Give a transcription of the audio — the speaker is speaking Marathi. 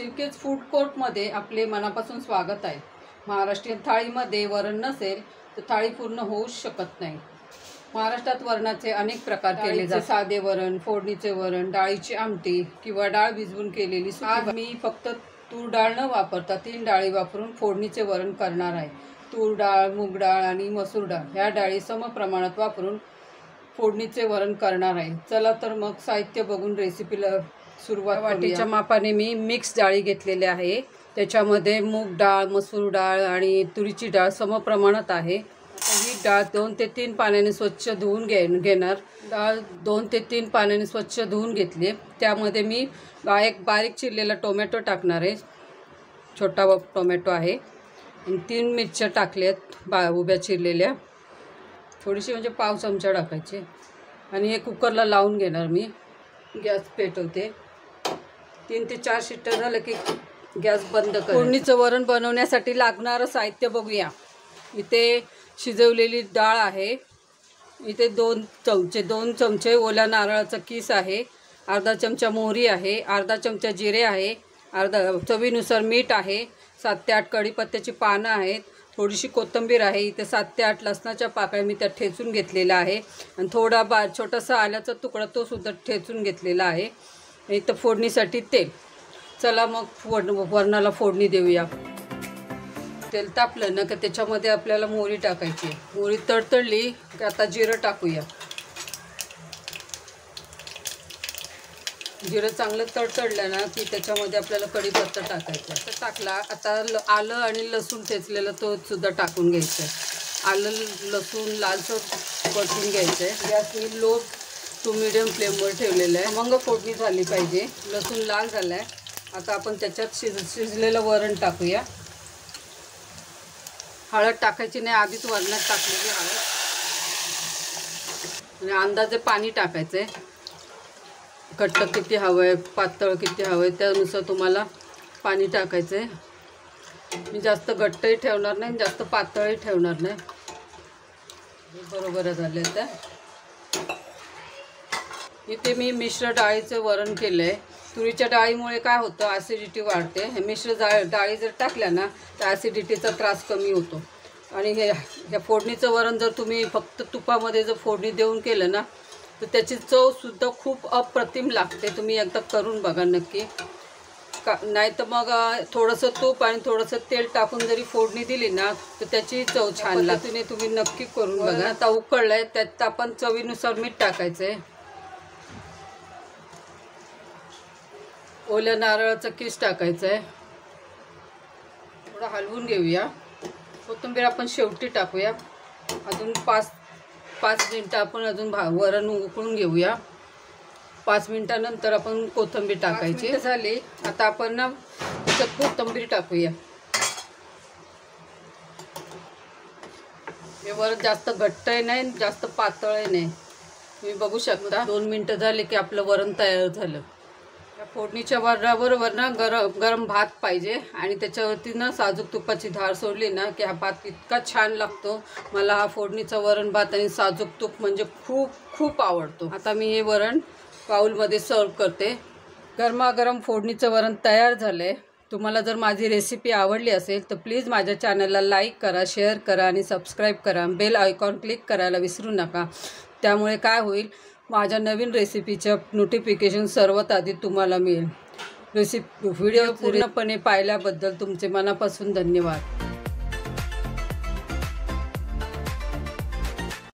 शिवकेज फूड कोर्टमध्ये आपले मनापासून स्वागत आहे। महाराष्ट्रीयन थाळीमध्ये वरण नसेल तर थाळी पूर्ण होऊच शकत नाही। महाराष्ट्रात वरणाचे अनेक प्रकार केले जातात। साधे वरण, फोडणीचे वरण, डाळीची आमटी किंवा डाळ भिजवून केलेली। आज मी फक्त तूर डाळ न वापरता 3 डाळी वापरून फोडणीचे वरण करणार आहे। तूर डाळ, मूग डाळ आणि मसूर डाळ ह्या डाळी समप्रमाणात वापरून फोडणीचे वरण करणार आहे। चला तर मग साहित्य बघून रेसिपीला सुरुवात करूया। वाटीच्या मापाने मी मिक्स डाळी घेतलेले आहे। त्याच्यामध्ये मूग डाळ, मसूर डाळ आणि तुरीची डाळ समप्रमाणात आहे। ही डाळ 2 ते 3 पाण्याने स्वच्छ धुवून घेणार। डाळ 2 ते 3 पाण्याने स्वच्छ धुवून घेतली। त्यामध्ये मी एक बारीक चिरलेला टोमॅटो टाकणार आहे। छोटा टोमॅटो आहे आणि 3 मिरच्या टाकल्यात उभ्या चिरलेल्या, थोडीशी म्हणजे पाव चमचा टाकायची आणि हे कुकरला लावून घेणार। मी गॅस पेटवते। 3 ते 4 शिट्ट्या झालं की गॅस बंद कर। फोडणीचं वरण बनवण्यासाठी लागणारं साहित्य बघूया। इथे शिजवलेली डाळ आहे, इथे 2 चमचे ओल्या नारळाचा किस आहे, अर्धा चमचा मोहरी आहे, अर्धा चमचा जिरे आहे, चवीनुसार मीठ आहे, 7 ते 8 कढीपत्त्याची पानं आहेत, थोडीशी कोथिंबीर आहे, इथे 7 ते 8 लसणाच्या पाकळ्या मी त्यात ठेचून घेतलेला आहे आणि थोडा छोटासा आल्याचा तुकडा तो सुद्धा ठेचून घेतलेला आहे। इथं फोडणीसाठी तेल। चला मग वरणाला फोडणी देऊया। तेल तापलं ना की त्याच्यामध्ये आपल्याला मोहरी टाकायची। मोहरी तडतडली की आता जिरं टाकूया। जिरं चांगलं तडतडलं ना की त्याच्यामध्ये आपल्याला कढीपत्ता टाकायचा। तर टाकला। आता आलं आणि लसूण ठेचलेलं तो सुद्धा टाकून घ्यायचं आहे। आलं लसूण लालसर परतून घ्यायचं आहे। गॅस मी लो टू मीडियम फ्लेमवर ठेवलेलं आहे। मग फोडणी झाली पाहिजे। लसूण लाल झाला आहे। आता आपण त्याच्यात शिजलेलं वरण टाकूया। हळद टाकायची नाही, आधीच वरणात टाकलेली हळद आणि अंदाजे पाणी टाकायचं आहे। घट्ट किती हवं आहे, पातळ किती हवं आहे त्यानुसार तुम्हाला पाणी टाकायचं आहे। मी जास्त घट्टही ठेवणार नाही, जास्त पातळही ठेवणार नाही। बरोबर झालं आहे। इथे मी मिश्र डाळीचं वरण केलं आहे। तुरीच्या डाळीमुळे काय होतं, ॲसिडिटी वाढते। हे मिश्र डाळी जर टाकल्या ना तर ॲसिडिटीचा त्रास कमी होतो। आणि ह्या फोडणीचं वरण जर तुम्ही फक्त तुपामध्ये जर फोडणी देऊन केलं ना तर त्याची चवसुद्धा खूप अप्रतिम लागते। तुम्ही एकदा करून बघा नक्की। नाही तर मग थोडंसं तूप आणि थोडंसं तेल टाकून जरी फोडणी दिली ना तर त्याची चव छान लागते। तुम्ही नक्की करून बघा। आता उकळलं आहे, त्यात आपण चवीनुसार मीठ टाकायचं आहे। ओल्या नारळाचा किस टाकायचा आहे। थोडं हलवून घेऊया। कोथिंबीर आपण शेवटी टाकूया। अजून 5 मिनटं आपण अजून वरण उकळून घेऊया। 5 मिनटानंतर आपण कोथिंबीर टाकायची झाली। आता आपण ना त्याच्यात कोथिंबीर टाकूया। हे वरण जास्त घट्टही नाही, जास्त पातळही नाही। तुम्ही बघू शकता। 2 मिनटं झाली की आपलं वरण तयार झालं। या फोडणीच्या वरणाबरोबर ना गरम भात पाहिजे आणि त्याच्यावरती ना साजूक तुपाची धार सोडली ना की हा भात इतका छान लागतो। मला हा फोडणीचा वरण भात आणि साजूक तूप म्हणजे खूप आवडतो। आता मी हे वरण बाउलमध्ये सर्व करते। गरमागरम फोडणीचं वरण तयार झालं आहे। तुम्हाला जर माझी रेसिपी आवडली असेल तर प्लीज माझ्या चॅनलला लाईक करा, शेअर करा आणि सबस्क्राईब करा। बेल आयकॉन क्लिक करायला विसरू नका। त्यामुळे काय होईल, माझ्या नवीन रेसिपीचं नोटिफिकेशन सर्वात आधी तुम्हाला मिळेल। व्हिडिओ पूर्णपणे पाहिल्याबद्दल तुमचे मनापासून धन्यवाद।